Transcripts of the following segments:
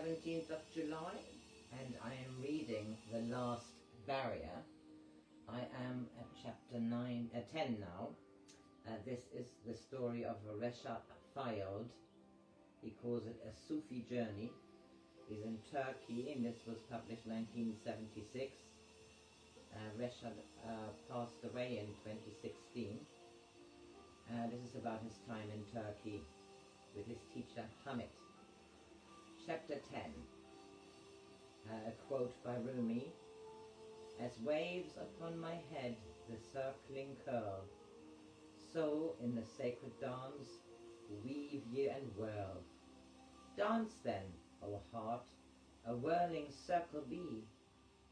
17th of July, and I am reading The Last Barrier. I am at chapter 10 now. This is the story of Reshad Feilds. He calls it a Sufi journey. He's in Turkey, and this was published 1976. Reshad passed away in 2016. This is about his time in Turkey with his teacher Hamid. Chapter 10. A quote by Rumi. As waves upon my head the circling curl, so in the sacred dance weave ye and whirl. Dance then, O heart, a whirling circle be,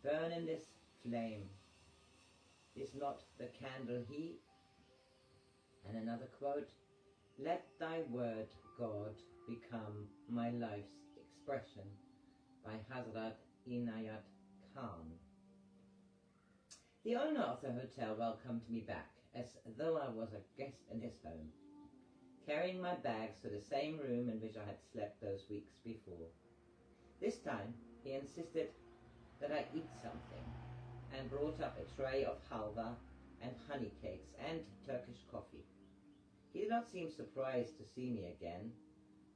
burn in this flame. Is not the candle heat? And another quote, let thy word, God, become my life's expression, by Hazrat Inayat Khan. The owner of the hotel welcomed me back, as though I was a guest in his home, carrying my bags to the same room in which I had slept those weeks before. This time he insisted that I eat something, and brought up a tray of halwa and honey cakes and Turkish coffee. He did not seem surprised to see me again,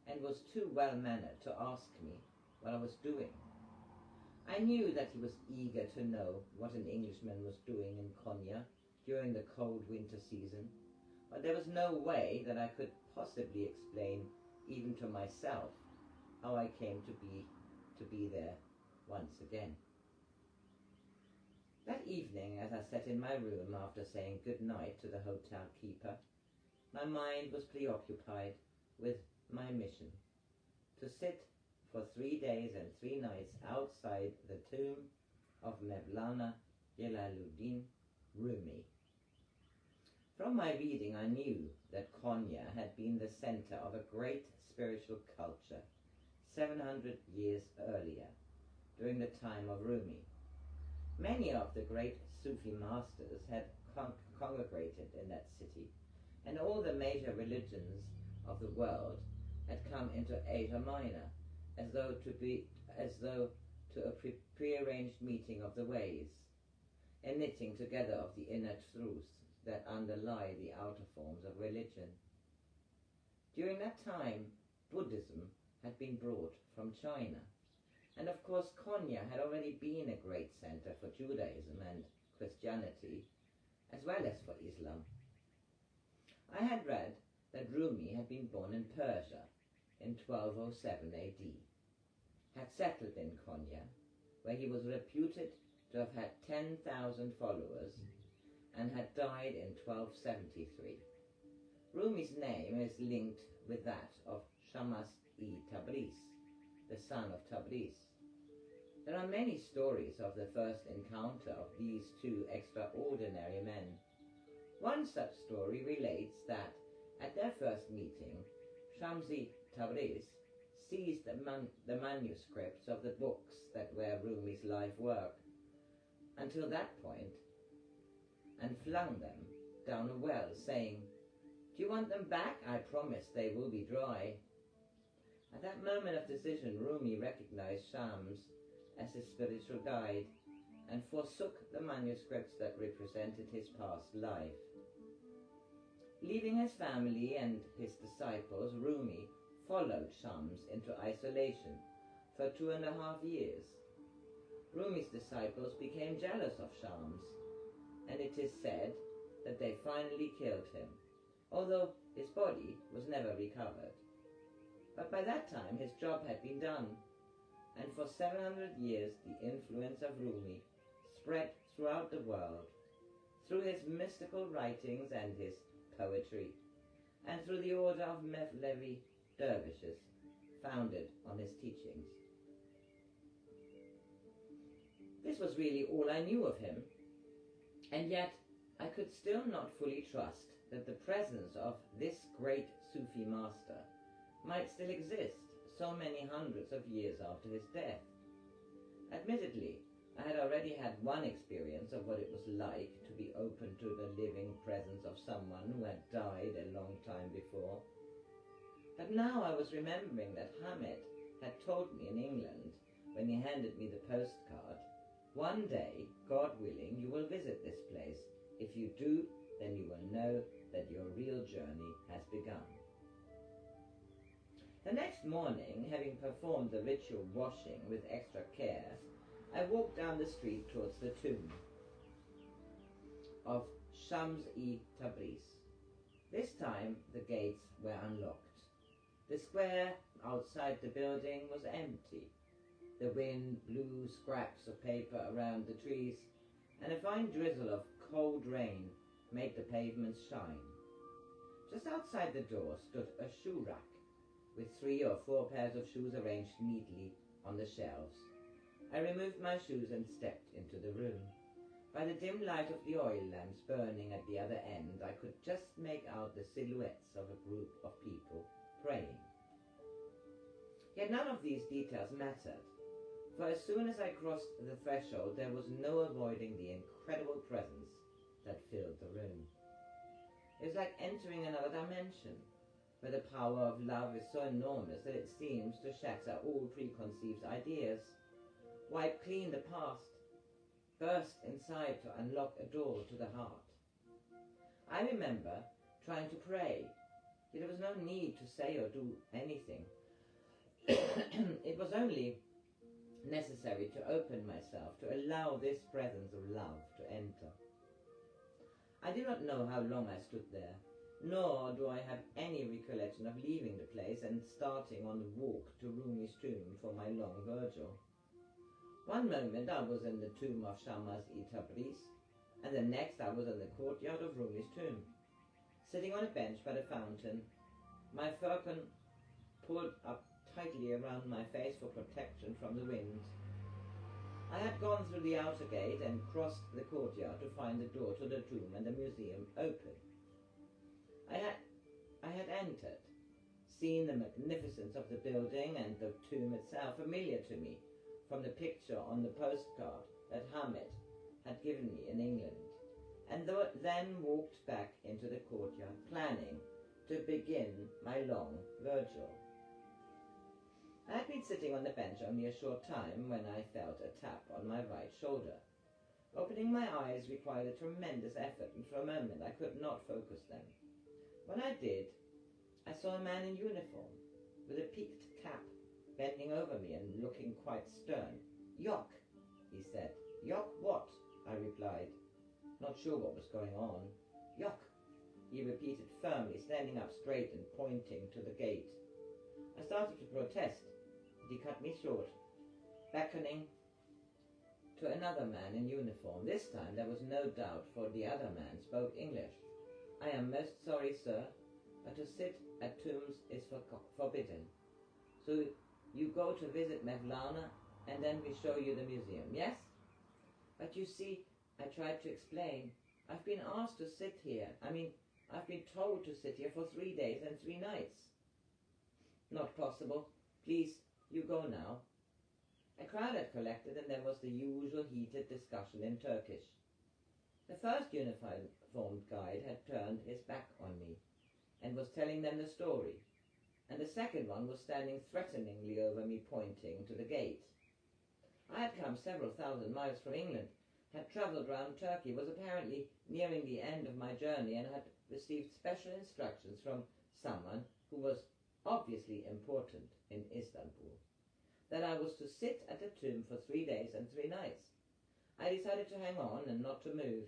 and was too well-mannered to ask me what I was doing. I knew that he was eager to know what an Englishman was doing in Konya during the cold winter season, but there was no way that I could possibly explain, even to myself, how I came to be there once again. That evening, as I sat in my room after saying good night to the hotel keeper, my mind was preoccupied with my mission, to sit for 3 days and 3 nights outside the tomb of Mevlana Jalaluddin Rumi. From my reading, I knew that Konya had been the center of a great spiritual culture 700 years earlier, during the time of Rumi. Many of the great Sufi masters had congregated in that city, and all the major religions of the world had come into Asia Minor, as though to a prearranged meeting of the ways, a knitting together of the inner truths that underlie the outer forms of religion. During that time, Buddhism had been brought from China, and of course Konya had already been a great center for Judaism and Christianity, as well as for Islam. I had read that Rumi had been born in Persia in 1207 AD, had settled in Konya, where he was reputed to have had 10,000 followers, and had died in 1273. Rumi's name is linked with that of Shams-i-Tabriz, the son of Tabriz. There are many stories of the first encounter of these two extraordinary men. One such story relates that at their first meeting, Shams-i-Tabriz seized the manuscripts of the books that were Rumi's life work until that point, and flung them down a well, saying, "Do you want them back? I promise they will be dry." At that moment of decision, Rumi recognized Shams as his spiritual guide, and forsook the manuscripts that represented his past life. Leaving his family and his disciples, Rumi followed Shams into isolation for 2.5 years. Rumi's disciples became jealous of Shams, and it is said that they finally killed him, although his body was never recovered. But by that time his job had been done, and for 700 years the influence of Rumi spread throughout the world, through his mystical writings and his poetry, and through the order of Mevlevi dervishes, founded on his teachings. This was really all I knew of him, and yet I could still not fully trust that the presence of this great Sufi master might still exist so many hundreds of years after his death. Admittedly, I had already had one experience of what it was like to be open to the living presence of someone who had died a long time before. But now I was remembering that Hamid had told me in England, when he handed me the postcard, "One day, God willing, you will visit this place. If you do, then you will know that your real journey has begun." The next morning, having performed the ritual washing with extra care, I walked down the street towards the tomb of Shams-e-Tabriz. This time the gates were unlocked. The square outside the building was empty. The wind blew scraps of paper around the trees, and a fine drizzle of cold rain made the pavements shine. Just outside the door stood a shoe rack, with 3 or 4 pairs of shoes arranged neatly on the shelves. I removed my shoes and stepped into the room. By the dim light of the oil lamps burning at the other end, I could just make out the silhouettes of a group of people praying. Yet none of these details mattered, for as soon as I crossed the threshold, there was no avoiding the incredible presence that filled the room. It was like entering another dimension, where the power of love is so enormous that it seems to shatter all preconceived ideas, wipe clean the past, burst inside to unlock a door to the heart. I remember trying to pray, yet there was no need to say or do anything. It was only necessary to open myself, to allow this presence of love to enter. I do not know how long I stood there, nor do I have any recollection of leaving the place and starting on the walk to Rumi's tomb for my long vigil. One moment I was in the tomb of Shams-e-Tabriz, and the next I was in the courtyard of Rumi's tomb, sitting on a bench by the fountain, my firkin pulled up tightly around my face for protection from the wind. I had gone through the outer gate and crossed the courtyard to find the door to the tomb and the museum open. I had entered, seen the magnificence of the building and the tomb itself familiar to me from the picture on the postcard that Hamid had given me in England, and then walked back into the courtyard, planning to begin my long vigil. I had been sitting on the bench only a short time when I felt a tap on my right shoulder. Opening my eyes required a tremendous effort, and for a moment I could not focus them. When I did, I saw a man in uniform, with a peaked cap, bending over me and looking quite stern. "Yok," he said. "Yok what?" I replied, not sure what was going on. "Yok," he repeated firmly, standing up straight and pointing to the gate. I started to protest, but he cut me short, beckoning to another man in uniform. This time there was no doubt, for the other man spoke English. "I am most sorry, sir, but to sit at tombs is forbidden. So you go to visit Mevlana, and then we show you the museum, yes?" "But you see," I tried to explain, "I've been asked to sit here. I've been told to sit here for 3 days and 3 nights. "Not possible. Please, you go now." A crowd had collected, and there was the usual heated discussion in Turkish. The first uniformed guide had turned his back on me, and was telling them the story, and the second one was standing threateningly over me, pointing to the gate. I had come several thousand miles from England, had travelled round Turkey, was apparently nearing the end of my journey, and had received special instructions from someone who was obviously important in Istanbul, that I was to sit at a tomb for 3 days and 3 nights. I decided to hang on and not to move.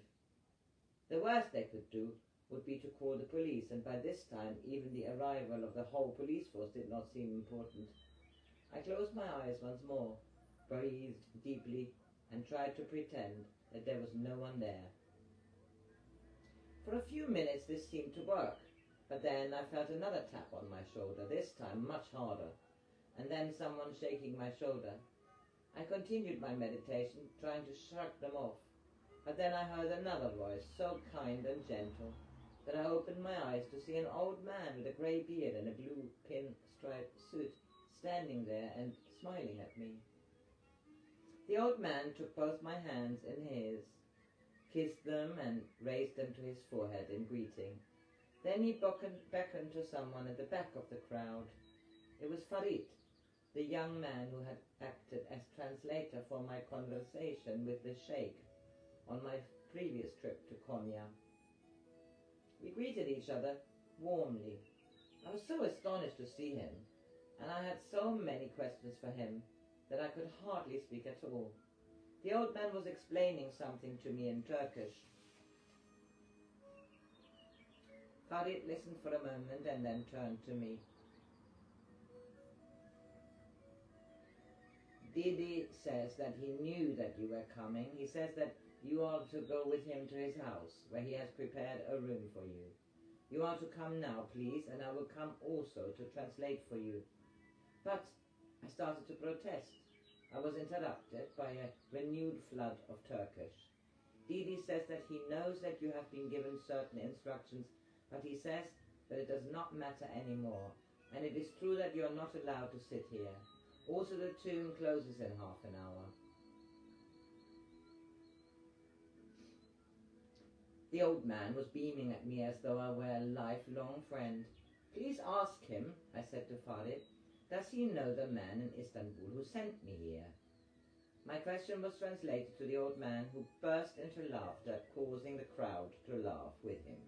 The worst they could do would be to call the police, and by this time even the arrival of the whole police force did not seem important. I closed my eyes once more, breathed deeply, and tried to pretend that there was no one there. For a few minutes this seemed to work, but then I felt another tap on my shoulder, this time much harder, and then someone shaking my shoulder. I continued my meditation, trying to shrug them off, but then I heard another voice, so kind and gentle, that I opened my eyes to see an old man with a grey beard and a blue pin-striped suit standing there and smiling at me. The old man took both my hands in his, kissed them and raised them to his forehead in greeting. Then he beckoned to someone at the back of the crowd. It was Farid, the young man who had acted as translator for my conversation with the sheikh on my previous trip to Konya. We greeted each other warmly. I was so astonished to see him, and I had so many questions for him that I could hardly speak at all. The old man was explaining something to me in Turkish. Farid listened for a moment and then turned to me. Didi says that he knew that you were coming. He says that you are to go with him to his house, where he has prepared a room for you. You are to come now, please, and I will come also to translate for you. But I started to protest. I was interrupted by a renewed flood of Turkish. Didi says that he knows that you have been given certain instructions, but he says that it does not matter anymore, and it is true that you are not allowed to sit here. Also, the tomb closes in half an hour. The old man was beaming at me as though I were a lifelong friend. Please ask him, I said to Farid, does he know the man in Istanbul who sent me here? My question was translated to the old man, who burst into laughter, causing the crowd to laugh with him.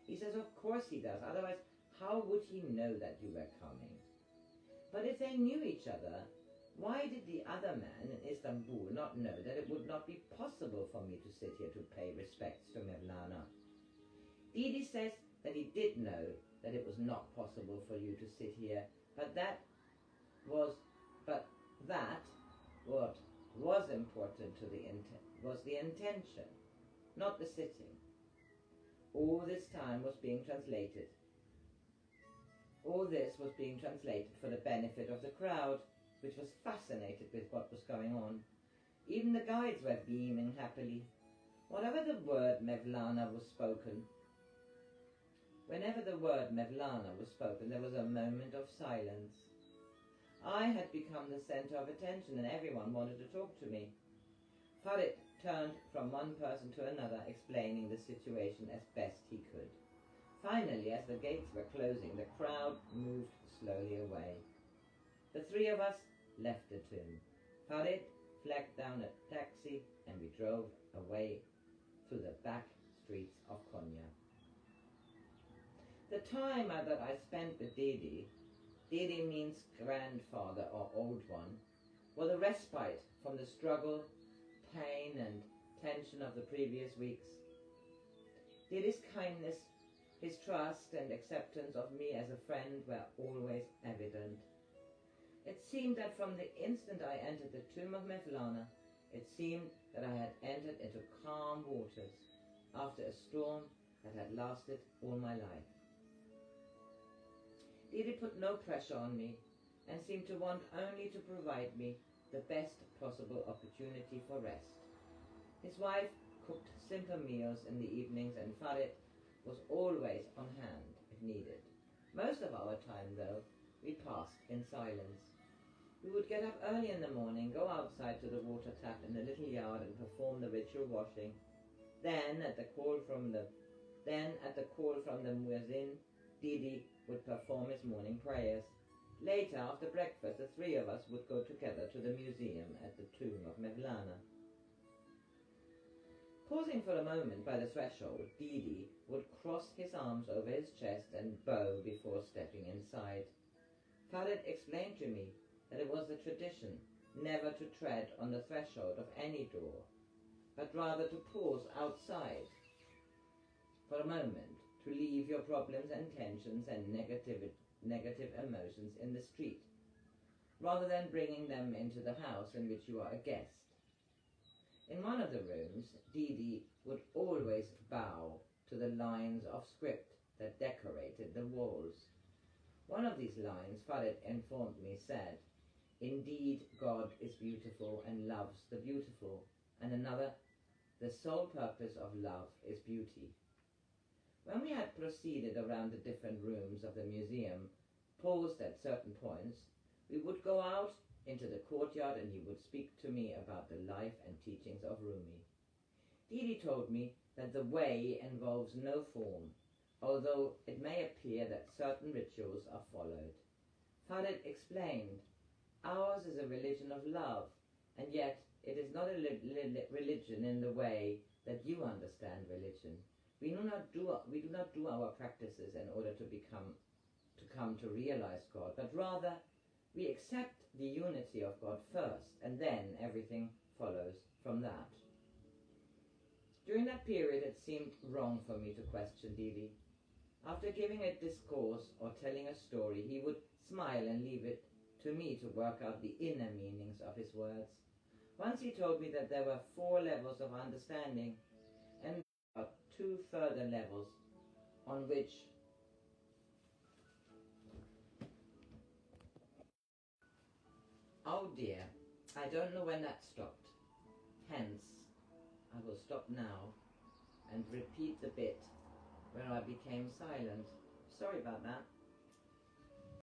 He says, of course he does, otherwise how would he know that you were coming? But if they knew each other, why did the other man in Istanbul not know that it would not be possible for me to sit here to pay respects to Mevlana? Didi says that he did know that it was not possible for you to sit here, but what was important to was the intention, not the sitting. All this time was being translated. All this was being translated for the benefit of the crowd, which was fascinated with what was going on. Even the guides were beaming happily. Whenever the word Mevlana was spoken, there was a moment of silence. I had become the center of attention, and everyone wanted to talk to me. Farid turned from one person to another, explaining the situation as best he could. Finally, as the gates were closing, the crowd moved slowly away. The three of us left the tomb. Farid flagged down a taxi, and we drove away through the back streets of Konya. The time that I spent with Didi means grandfather or old one, was a respite from the struggle, pain and tension of the previous weeks. Didi's kindness, his trust and acceptance of me as a friend were always evident. It seemed that from the instant I entered the tomb of Mevlana, it seemed that I had entered into calm waters after a storm that had lasted all my life. Didi put no pressure on me and seemed to want only to provide me the best possible opportunity for rest. His wife cooked simple meals in the evenings, and Farid was always on hand if needed. Most of our time, though, we passed in silence. We would get up early in the morning, go outside to the water tap in the little yard and perform the ritual washing. Then, at the call from the muezzin, Didi would perform his morning prayers. Later, after breakfast, the three of us would go together to the museum at the tomb of Mevlana. Pausing for a moment by the threshold, Didi would cross his arms over his chest and bow before stepping inside. Farid explained to me that it was the tradition never to tread on the threshold of any door, but rather to pause outside for a moment, to leave your problems and tensions and negative emotions in the street, rather than bringing them into the house in which you are a guest. In one of the rooms, Didi would always bow to the lines of script that decorated the walls. One of these lines, Farid informed me, said, "Indeed, God is beautiful and loves the beautiful," and another, "The sole purpose of love is beauty." When we had proceeded around the different rooms of the museum, paused at certain points, we would go out into the courtyard and he would speak to me about the life and teachings of Rumi. Didi told me that the way involves no form, although it may appear that certain rituals are followed. Farid explained, Ours is a religion of love, and yet it is not a religion in the way that you understand religion. We do not do our practices in order to come to realize God, but rather we accept the unity of God first, and then everything follows from that. During that period, it seemed wrong for me to question Dili. After giving a discourse or telling a story, he would smile and leave it to me to work out the inner meanings of his words. Once he told me that there were 4 levels of understanding, and 2 further levels on which oh dear, I don't know when that stopped. Hence, I will stop now and repeat the bit where I became silent. Sorry about that.